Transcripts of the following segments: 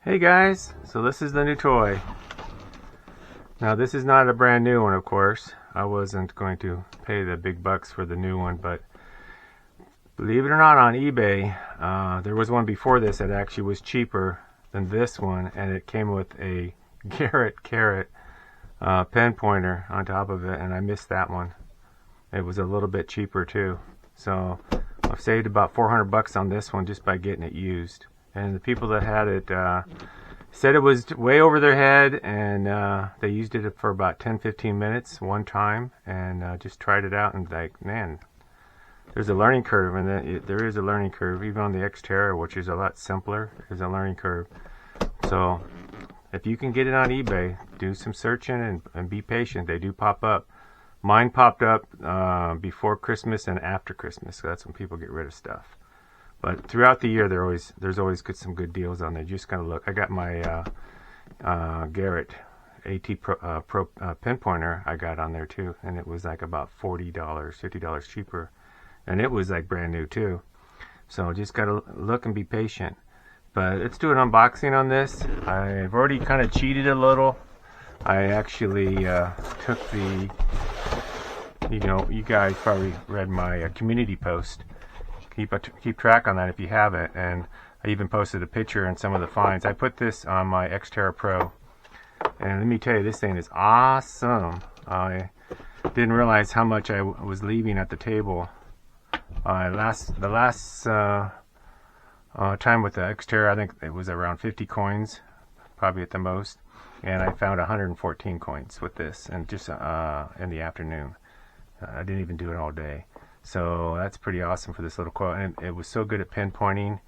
Hey guys, so this is the new toy. Now this is not a brand new one, of course. I wasn't going to pay the big bucks for the new one, but believe it or not, on eBay, there was one before this that actually was cheaper than this one, and it came with a Garrett Carrot pen pointer on top of it, and I missed that one. It was a little bit cheaper too. So I've saved about 400 bucks on this one just by getting it used. And the people that had it said it was way over their head, and they used it for about 10-15 minutes one time, and just tried it out, and like, man, there's a learning curve, and there is a learning curve even on the XTerra, which is a lot simpler. There's a learning curve. So if you can get it on eBay, do some searching and be patient. They do pop up. Mine popped up before Christmas and after Christmas, so that's when people get rid of stuff. But throughout the year, there's always some good deals on there. You just gotta look. I got my Garrett AT Pro pen pointer I got on there too, and it was like about $40, $50 cheaper, and it was like brand new too. So just gotta look and be patient. But let's do an unboxing on this. I've already kind of cheated a little. I actually took the, you guys probably read my community post. Keep track on that if you haven't, and I even posted a picture and some of the finds. I put this on my XTerra Pro, and let me tell you, this thing is awesome. I didn't realize how much I was leaving at the table. The last time with the XTerra, I think it was around 50 coins, probably at the most, and I found 114 coins with this, and just in the afternoon. I didn't even do it all day. So that's pretty awesome for this little coil, and it was so good at pinpointing.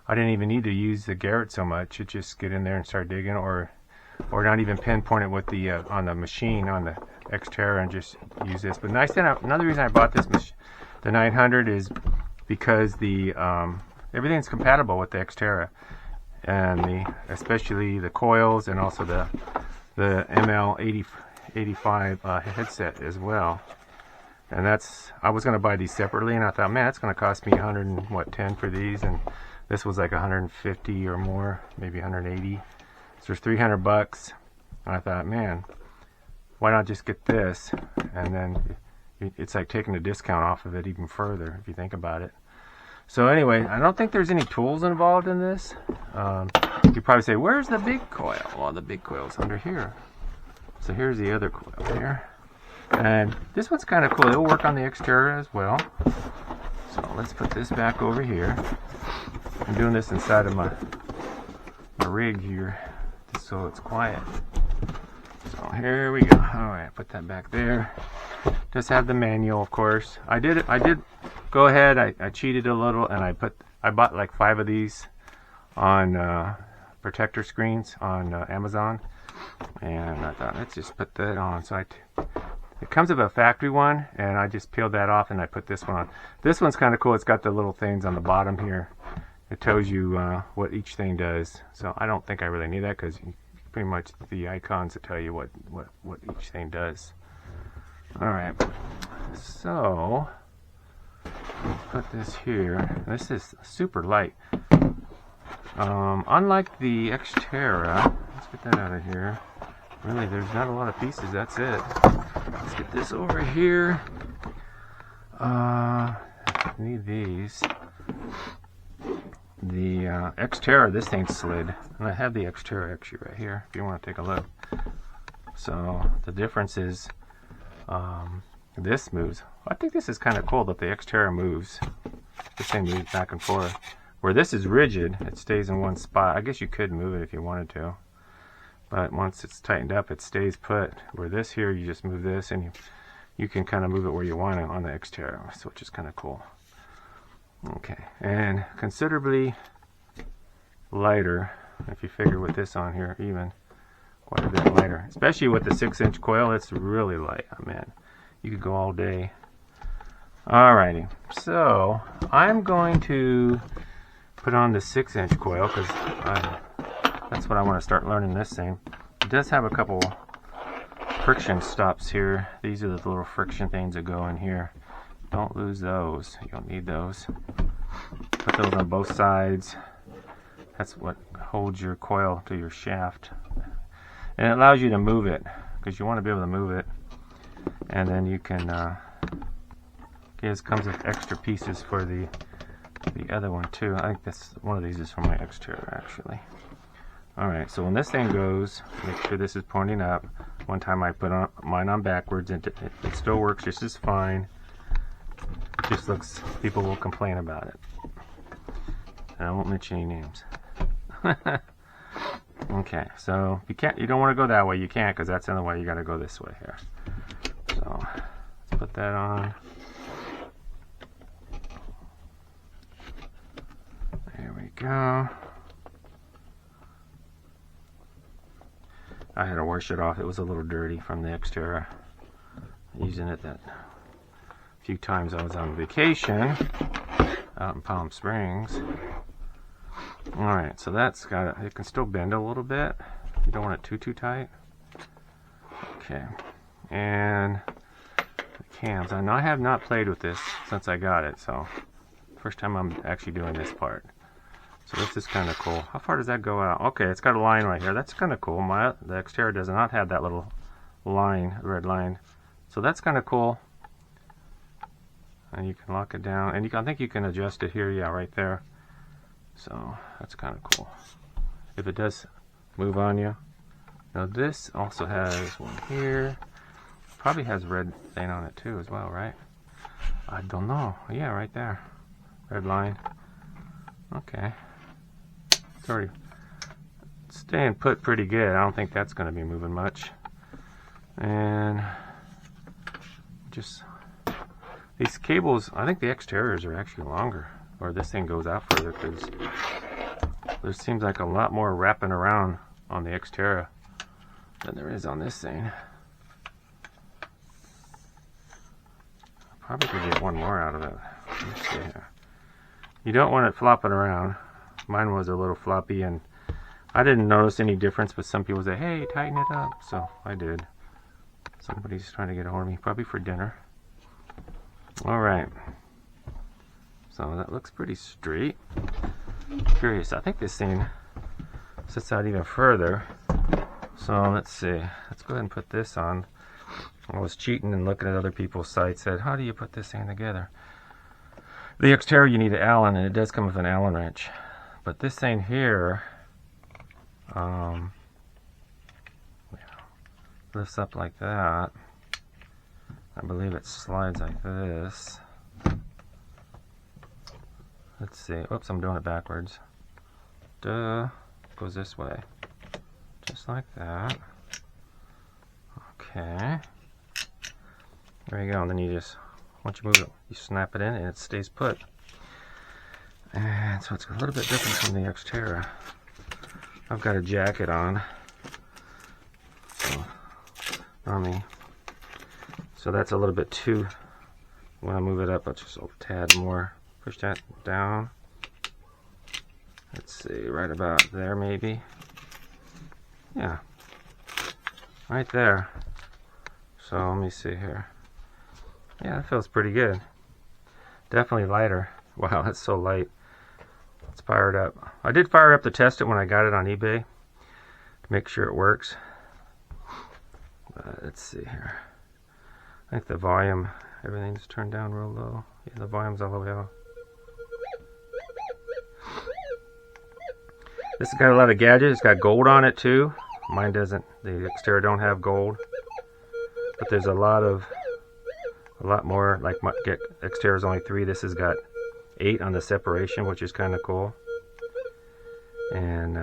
I didn't even need to use the Garrett so much. It just get in there and start digging, or not even pinpoint it with the on the machine on the XTerra and just use this. But another reason I bought this the 900 is because the everything's compatible with the XTerra, and especially the coils, and also the ML85 headset as well. And I was going to buy these separately, and I thought, man, it's going to cost me 110 for these, and this was like 150 or more, maybe 180. So there's 300 bucks. And I thought, man, why not just get this? And then it's like taking a discount off of it even further, if you think about it. So anyway, I don't think there's any tools involved in this. You probably say, where's the big coil? Well, the big coil's under here. So here's the other coil here. And this one's kind of cool. It'll work on the XTerra as well. So let's put this back over here. I'm doing this inside of my rig here, just so it's quiet. So here we go. All right, put that back there. Just have the manual, of course. I did go ahead. I cheated a little, and I bought like 5 of these on protector screens on Amazon, and I thought, let's just put that on. So it comes with a factory one, and I just peeled that off and I put this one on. This one's kind of cool. It's got the little things on the bottom here. It tells you what each thing does. So I don't think I really need that, because pretty much the icons that tell you what each thing does. Alright, so let's put this here. This is super light. Unlike the XTerra, let's get that out of here. Really, there's not a lot of pieces. That's it. Let's get this over here. Need these. The XTerra, this thing slid. And I have the XTerra actually right here, if you want to take a look. So the difference is this moves. I think this is kind of cool that the XTerra moves. This thing moves back and forth. Where this is rigid, it stays in one spot. I guess you could move it if you wanted to. But once it's tightened up, it stays put. Where this here, you just move this, and you can kind of move it where you want it on the XTerra, so which is kind of cool. Okay, and considerably lighter, if you figure with this on here, even quite a bit lighter. Especially with the 6-inch coil, it's really light. Oh, man, you could go all day. Alrighty, so I'm going to put on the 6-inch coil, because that's what I want to start learning this thing. It does have a couple friction stops here. These are the little friction things that go in here. Don't lose those. You don't need those. Put those on both sides. That's what holds your coil to your shaft. And it allows you to move it, because you want to be able to move it. And then you can, it comes with extra pieces for the other one too. I think this one of these is from my XTerra actually. Alright, so when this thing goes, make sure this is pointing up. One time I put mine on backwards and it still works just as fine. Just looks, people will complain about it. And I won't mention any names. Okay, so you don't want to go that way, you can't, because that's the other way. You got to go this way here. So let's put that on. There we go. I had to wash it off. It was a little dirty from the XTerra. Using it that few times I was on vacation out in Palm Springs. Alright, so that's got it can still bend a little bit. You don't want it too tight. Okay. And the cams. I know I have not played with this since I got it, so first time I'm actually doing this part. So this is kind of cool. How far does that go out? Okay, it's got a line right here. That's kind of cool. The XTerra does not have that little line, red line. So that's kind of cool. And you can lock it down. And I think you can adjust it here. Yeah, right there. So that's kind of cool. If it does move on you. Now this also has one here. Probably has red thing on it too as well, right? I don't know. Yeah, right there. Red line. Okay. It's already staying put pretty good. I don't think that's going to be moving much. And just these cables, I think the XTerras are actually longer. Or this thing goes out further, because there seems like a lot more wrapping around on the XTerra than there is on this thing. Probably could get one more out of it. Let's see here. You don't want it flopping around. Mine was a little floppy, and I didn't notice any difference, but some people say, hey, tighten it up. So I did. Somebody's trying to get a hold of me, probably for dinner. Alright. So that looks pretty straight. Curious. I think this thing sits out even further. So let's see. Let's go ahead and put this on. I was cheating and looking at other people's sites. Said, how do you put this thing together? The XTerra, you need an Allen, and it does come with an Allen wrench. But this thing here, lifts up like that. I believe it slides like this. Let's see. Oops, I'm doing it backwards. Duh. Goes this way. Just like that. Okay. There you go. And then you just, once you move it, you snap it in and it stays put. And so it's a little bit different from the XTerra. I've got a jacket on. On me. So that's a little bit too, when I move it up, I'll just a tad more. Push that down. Let's see, right about there maybe. Yeah, right there. So let me see here. Yeah, that feels pretty good. Definitely lighter. Wow, that's so light. Let's fire it up. I did fire up to test it when I got it on eBay to make sure it works. Let's see here. I think the volume, everything's turned down real low. Yeah, the volume's all the way off. This has got a lot of gadgets. It's got gold on it too. Mine doesn't. The XTerra don't have gold. But there's a lot more. Like my XTerra's only 3. This has got 8 on the separation, which is kind of cool. And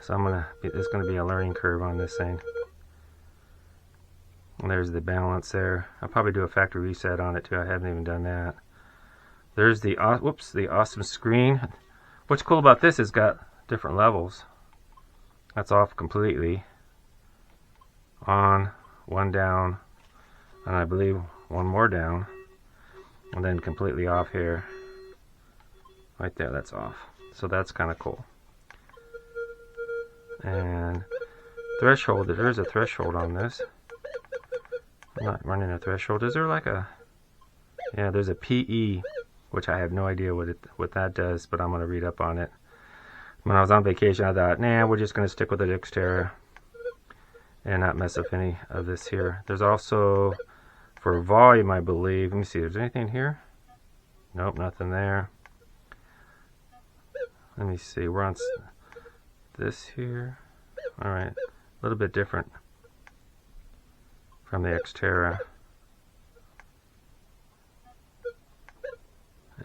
so there's gonna be a learning curve on this thing. And there's the balance there. I'll probably do a factory reset on it too. I haven't even done that. There's the awesome screen. What's cool about this is got different levels. That's off completely. On, one down, and I believe one more down, and then completely off here. Right there, that's off. So that's kind of cool. And threshold, there's a threshold on this. I'm not running a threshold. Is there like a, yeah, there's a PE, which I have no idea what that does, but I'm going to read up on it. When I was on vacation, I thought, nah, we're just going to stick with the XTerra and not mess up any of this here. There's also, for volume, I believe, let me see, there's anything here? Nope, nothing there. Let me see, we're on this here. Alright, a little bit different from the XTerra.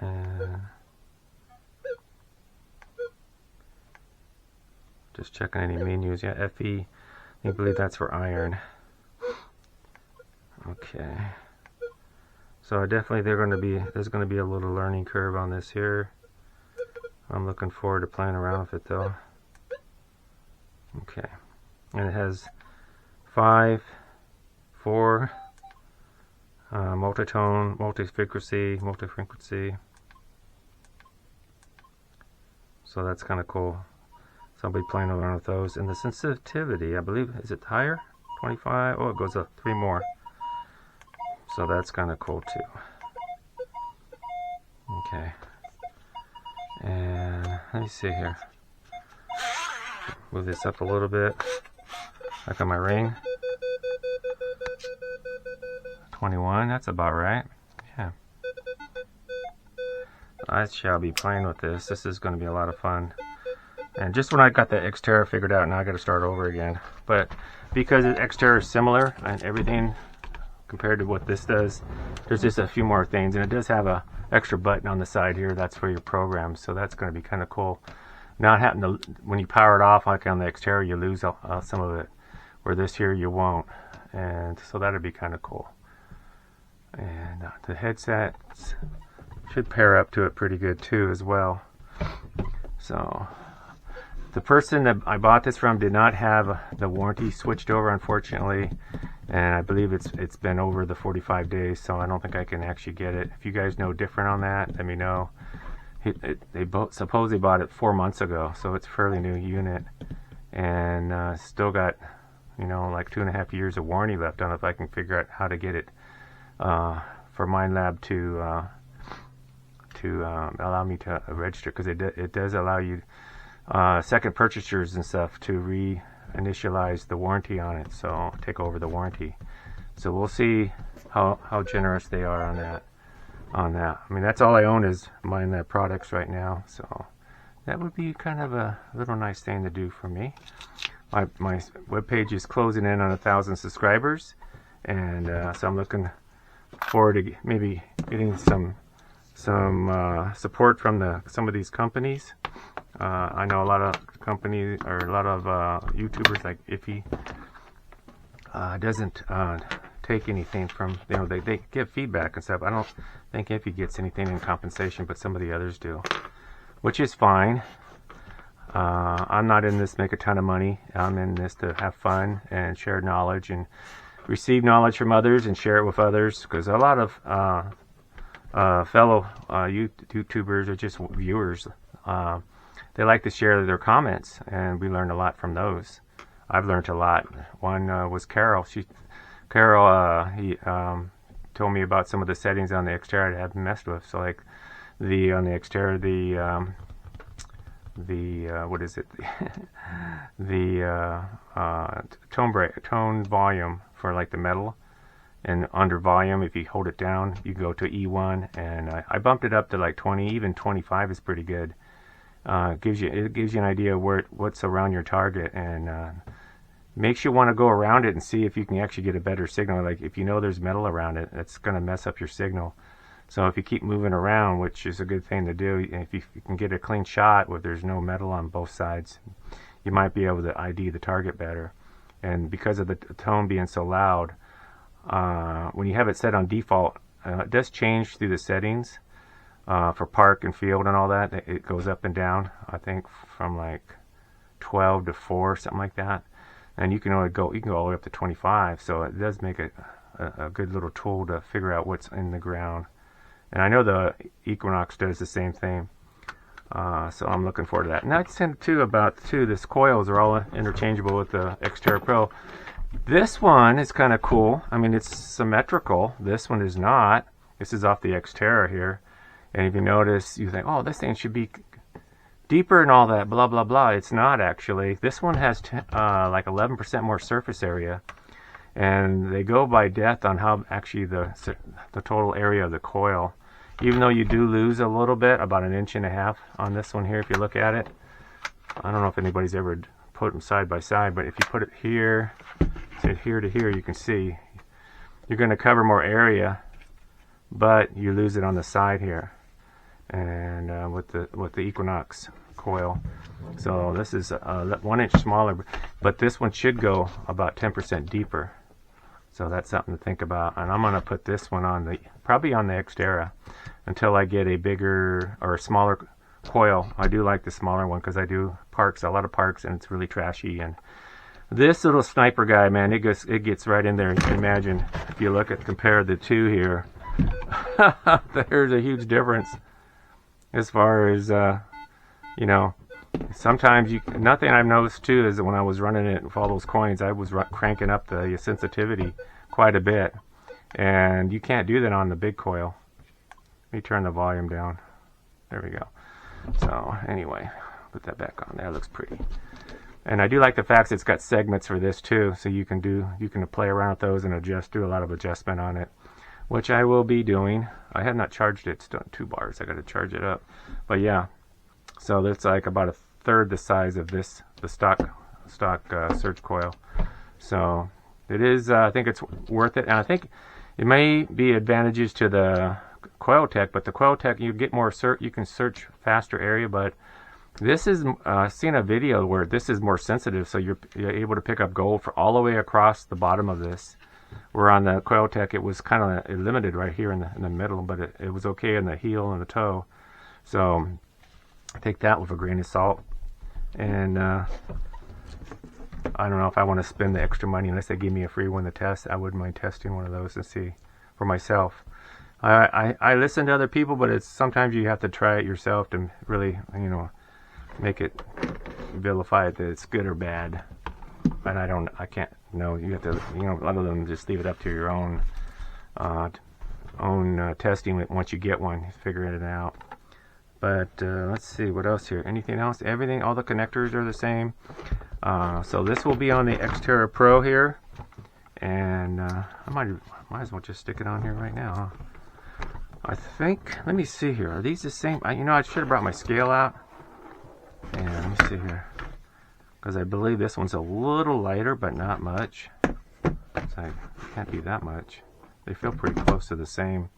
And just checking any menus. Yeah, FE, I believe that's for iron. Okay. So definitely there's going to be a little learning curve on this here. I'm looking forward to playing around with it though. Okay. And it has 4 multitone, multi-frequency. So that's kind of cool. So I'll be playing around with those. And the sensitivity, I believe, is it higher? 25? Oh, it goes up 3 more. So that's kind of cool too. Okay. And let me see here. Move this up a little bit. Back on my ring. 21, that's about right. Yeah. I shall be playing with this. This is going to be a lot of fun. And just when I got the XTerra figured out, now I got to start over again. But because XTerra is similar and everything compared to what this does, there's just a few more things. And it does have a extra button on the side here. That's for your programs. So that's going to be kind of cool. Not having to, when you power it off like on the XTerra, you lose some of it. Where this here, you won't. And so that'd be kind of cool. And the headsets should pair up to it pretty good too as well. So the person that I bought this from did not have the warranty switched over, unfortunately, and I believe it's been over the 45 days, so I don't think I can actually get it. If you guys know different on that, let me know. They suppose they bought it 4 months ago, so it's a fairly new unit, and still got, you know, like 2.5 years of warranty left on it if I can figure out how to get it for Minelab to allow me to register, because it does allow you second purchasers and stuff to reinitialize the warranty on it, so take over the warranty. So we'll see how generous they are on that. I mean, that's all I own is Minelab products right now, so that would be kind of a little nice thing to do for me. My webpage is closing in on 1,000 subscribers, and so I'm looking forward to maybe getting some support from some of these companies. I know a lot of companies, or a lot of YouTubers like Iffy doesn't take anything from, you know, they give feedback and stuff. I don't think Iffy gets anything in compensation, but some of the others do, which is fine. I'm not in this to make a ton of money. I'm in this to have fun and share knowledge and receive knowledge from others and share it with others, because a lot of fellow YouTubers or just viewers, they like to share their comments, and we learned a lot from those. I've learned a lot. One was Carol. Carol told me about some of the settings on the XTerra I haven't messed with. So like on the XTerra, what is it? the tone volume for like the metal, and under volume, if you hold it down, you go to E1, and I bumped it up to like 20, even 25 is pretty good. It gives you an idea what's around your target, and makes you want to go around it and see if you can actually get a better signal. Like if you know there's metal around it, that's going to mess up your signal. So if you keep moving around, which is a good thing to do, if you can get a clean shot where there's no metal on both sides, you might be able to ID the target better. And because of the tone being so loud, when you have it set on default, it does change through the settings for park and field and all that. It goes up and down, I think from like 12 to 4, something like that. And you can only go all the way up to 25. So it does make it a good little tool to figure out what's in the ground. And I know the Equinox does the same thing. So I'm looking forward to that. And I said too this coils are all interchangeable with the XTerra Pro. This one is kind of cool. I mean, it's symmetrical. This one is not. This is off the XTerra here. And if you notice, you think, oh, this thing should be deeper and all that, blah, blah, blah. It's not actually. This one has like 11% more surface area. And they go by depth on how actually the total area of the coil. Even though you do lose a little bit, about 1.5 inches on this one here, if you look at it. I don't know if anybody's ever put them side by side, but if you put it here to here, you can see you're going to cover more area, but you lose it on the side here. And with the Equinox coil. So this is 1 inch smaller, but this one should go about 10% deeper. So that's something to think about. And I'm going to put this one on probably on the XTerra until I get a bigger or a smaller coil. I do like the smaller one because I do a lot of parks, and it's really trashy. And this little sniper guy, man, it gets right in there. You can imagine if you compare the two here. There's a huge difference as far as you know. Sometimes nothing I've noticed too is that when I was running it with all those coins, I was cranking up the sensitivity quite a bit, and you can't do that on the big coil. Let me turn the volume down. There we go. So anyway, put that back on there. It looks pretty. And I do like the fact that it's got segments for this too, so you can play around with those and do a lot of adjustment on it, which I will be doing. I have not charged it. It's done 2 bars. I got to charge it up. But yeah. So that's like about 1/3 the size of the stock surge coil. So it is. I think it's worth it, and I think it may be advantages to the Coil Tech. But the Coil Tech, you get more you can search faster area. But this is I've seen a video where this is more sensitive, so you're able to pick up gold for all the way across the bottom of this. Where on the Coil Tech it was kind of limited right here in the middle, but it was okay in the heel and the toe. So take that with a grain of salt. And I don't know if I want to spend the extra money unless they give me a free one to test. I wouldn't mind testing one of those and see for myself. I listen to other people, but it's sometimes you have to try it yourself to really, make it vilify it that it's good or bad. But I can't know. You have to, a lot of them just leave it up to your own testing once you get one, figuring it out. But let's see what else here. Anything else? Everything, all the connectors are the same. So this will be on the XTerra Pro here, and I might as well just stick it on here right now. Huh? I think. Let me see here. Are these the same? I should have brought my scale out. And let me see here, because I believe this one's a little lighter, but not much. So it can't be that much. They feel pretty close to the same.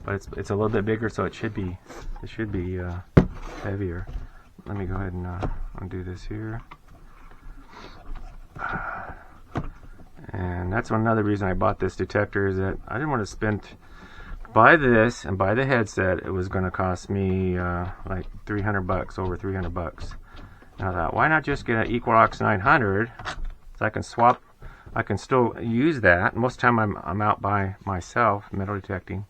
But it's a little bit bigger, so it should be heavier. Let me go ahead and undo this here. And that's another reason I bought this detector, is that I didn't want to buy this and buy the headset. It was going to cost me like $300, over $300. And I thought, why not just get an Equinox 900? So I can swap. I can still use that. Most of the time I'm out by myself metal detecting,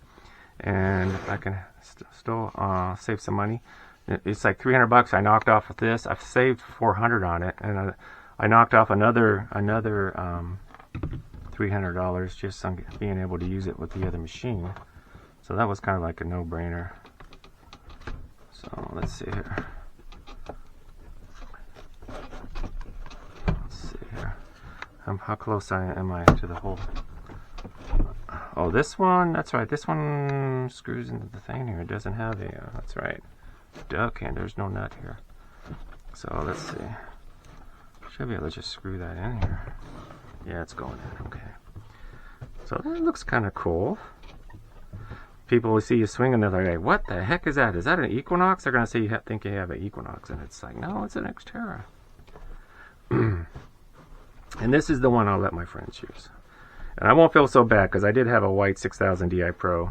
and I can still save some money. It's like $300 I knocked off of this. I've saved $400 on it, and I knocked off another $300 just on being able to use it with the other machine. So that was kind of like a no-brainer. So let's see here. Let's see here. How close am I to the hole? Oh, this one, that's right. This one screws into the thing here. It doesn't have a, that's right. Okay, there's no nut here. So let's see. Should be able to just screw that in here. Yeah, it's going in. Okay. So that looks kind of cool. People will see you swinging, they're like, what the heck is that? Is that an Equinox? They're going to say you think you have an Equinox, and it's like, no, it's an XTerra. And this is the one I'll let my friends use. And I won't feel so bad, because I did have a white 6000 Di Pro,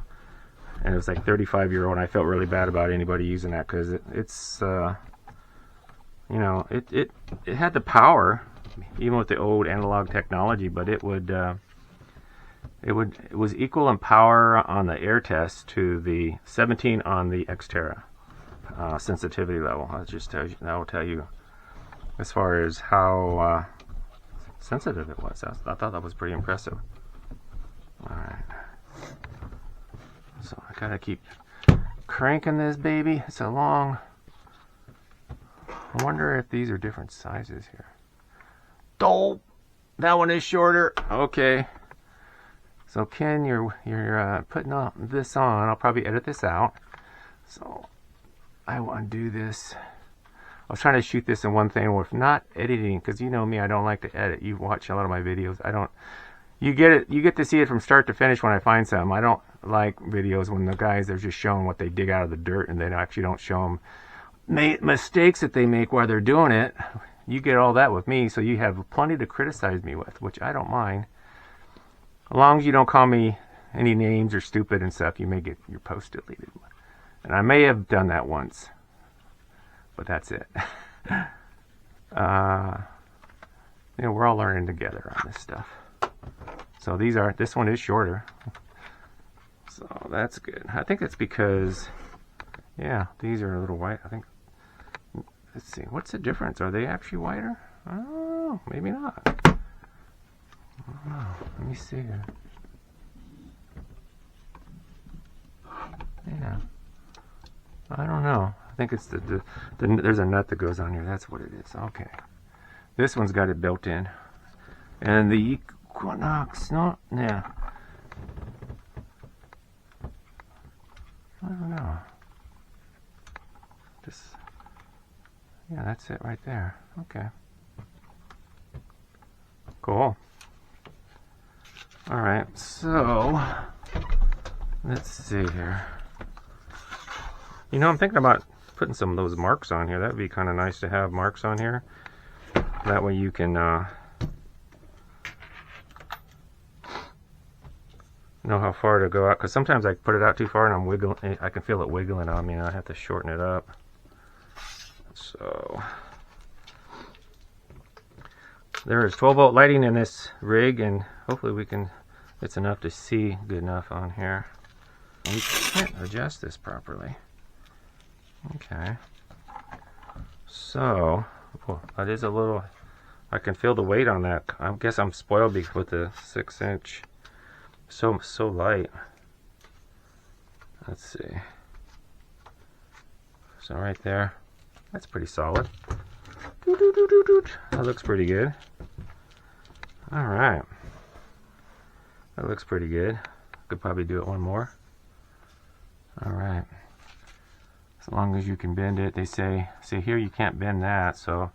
and it was like 35-year-old, and I felt really bad about anybody using that, because it had the power, even with the old analog technology, but it was equal in power on the air test to the 17 on the XTerra sensitivity level. That will tell you as far as how sensitive it was. I thought that was pretty impressive. Alright, so I gotta keep cranking this baby. It's a long I wonder if these are different sizes here. Oh, that one is shorter. Okay. So Ken, you're putting this on. I'll probably edit this out. So I want to do this. I was trying to shoot this in one thing with not editing, because you know me, I don't like to edit. You watch a lot of my videos. I don't. You get to see it from start to finish when I find some. I don't like videos when the guys are just showing what they dig out of the dirt and they actually don't show them mistakes that they make while they're doing it. You get all that with me, so you have plenty to criticize me with, which I don't mind. As long as you don't call me any names or stupid and stuff, you may get your post deleted. And I may have done that once, but that's it. You know, we're all learning together on this stuff. So this one is shorter. So that's good. I think that's because, yeah, these are a little white. I think, let's see, what's the difference? Are they actually wider? Oh, maybe not. I don't know. Let me see here. Yeah. I don't know. I think it's there's a nut that goes on here. That's what it is. Okay. This one's got it built in. And the Equinox, no, yeah. I don't know. Yeah, that's it right there. Okay. Cool. Alright, so let's see here. You know, I'm thinking about putting some of those marks on here. That would be kind of nice to have marks on here. That way you can know how far to go out. Because sometimes I put it out too far and I'm wiggling. I can feel it wiggling on me and I have to shorten it up. So there is 12-volt lighting in this rig, and hopefully it's enough to see good enough on here. We can't adjust this properly. Okay. So, that is a little, I can feel the weight on that. I guess I'm spoiled with the 6-inch. So light. Let's see. So right there, that's pretty solid. That looks pretty good. Alright. That looks pretty good. Could probably do it one more. Alright. As long as you can bend it, they say, see here you can't bend that, so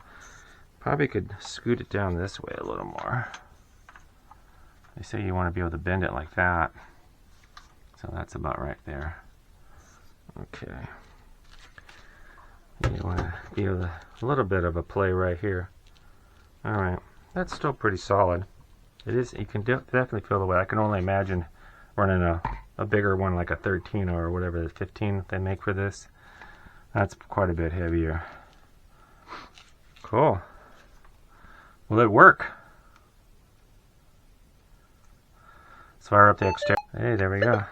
probably could scoot it down this way a little more. They say you want to be able to bend it like that. So that's about right there. Okay. You want to be a little bit of a play right here. Alright. That's still pretty solid. It is, you can definitely feel the weight. I can only imagine running a bigger one like a 13 or whatever, the 15 they make for this. That's quite a bit heavier. Cool. Will it work? Let's fire up the XTerra. Hey, there we go.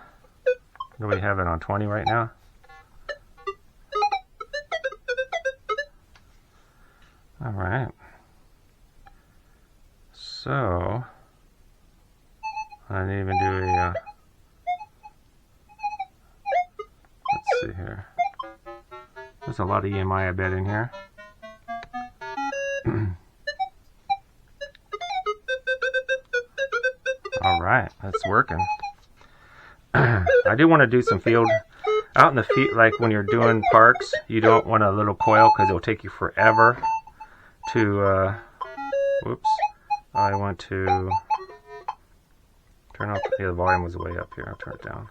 Do we have it on 20 right now? Alright. So, I didn't even do a, let's see here. There's a lot of EMI, I bet, in here. Alright, that's working. I do want to do some field, out in the field, like when you're doing parks, you don't want a little coil because it'll take you forever to, whoops, I want to turn off, yeah, the volume was way up here, I'll turn it down.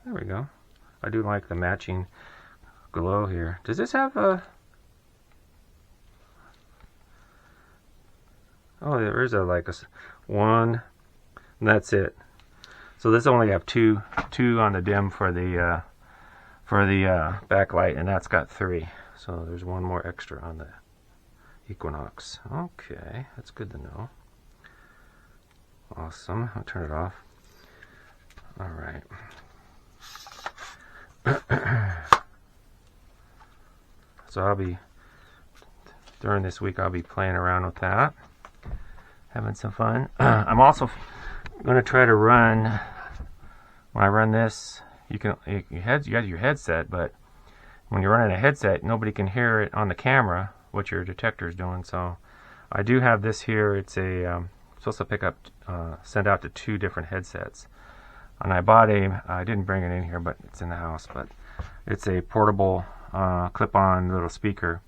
There we go. I do like the matching glow here. Does this have a, oh, there is like a one, and that's it. So this only have two on the dim for the backlight, and that's got 3. So there's one more extra on the Equinox. Okay, that's good to know. Awesome. I'll turn it off. All right. So I'll be, during this week, I'll be playing around with that, having some fun. I'm also going to try to run, when I run this, you have your headset, but when you're running a headset, nobody can hear it on the camera what your detector is doing. So I do have this here. It's a supposed to pick up, send out to 2 different headsets. And I bought I didn't bring it in here, but it's in the house. But it's a portable clip-on little speaker,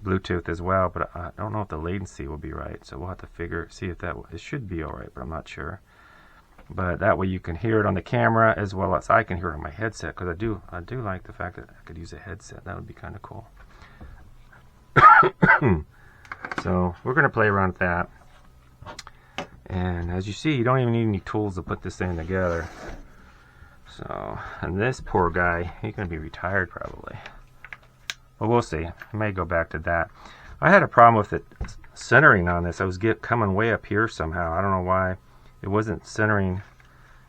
Bluetooth as well. But I don't know if the latency will be right. So we'll have to see if it should be all right, but I'm not sure. But that way you can hear it on the camera as well as I can hear it on my headset, because I do like the fact that I could use a headset. That would be kind of cool. So we're going to play around with that. And as you see, you don't even need any tools to put this thing together. So, and this poor guy, he's going to be retired probably. Well, we'll see. I may go back to that. I had a problem with it centering on this. I was coming way up here somehow. I don't know why. It wasn't centering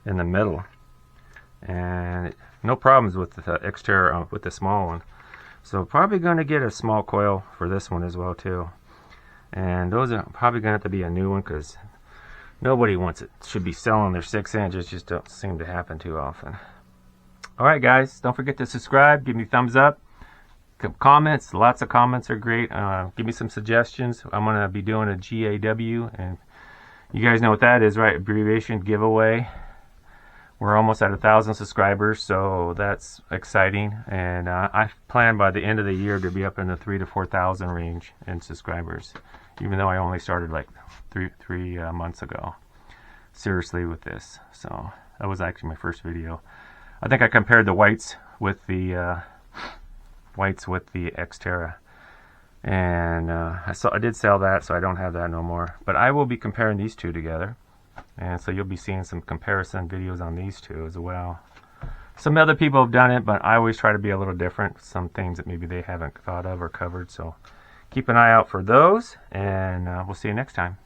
in the middle. And no problems with the XTerra, with the small one. So probably going to get a small coil for this one as well too. And those are probably going to have to be a new one, because nobody should be selling their 6-inch. Just don't seem to happen too often. Alright guys, don't forget to subscribe, give me a thumbs up, comments, lots of comments are great. Give me some suggestions. I'm going to be doing a GAW, and you guys know what that is, right? Abbreviation giveaway. We're almost at 1,000 subscribers, so that's exciting. And I plan by the end of the year to be up in the 3,000 to 4,000 range in subscribers, even though I only started like three months ago seriously with this. So that was actually my first video. I think I compared the whites with the XTerra, and I did sell that, so I don't have that no more. But I will be comparing these two together, and so you'll be seeing some comparison videos on these two as well. Some other people have done it, but I always try to be a little different. Some things that maybe they haven't thought of or covered. So keep an eye out for those, and we'll see you next time.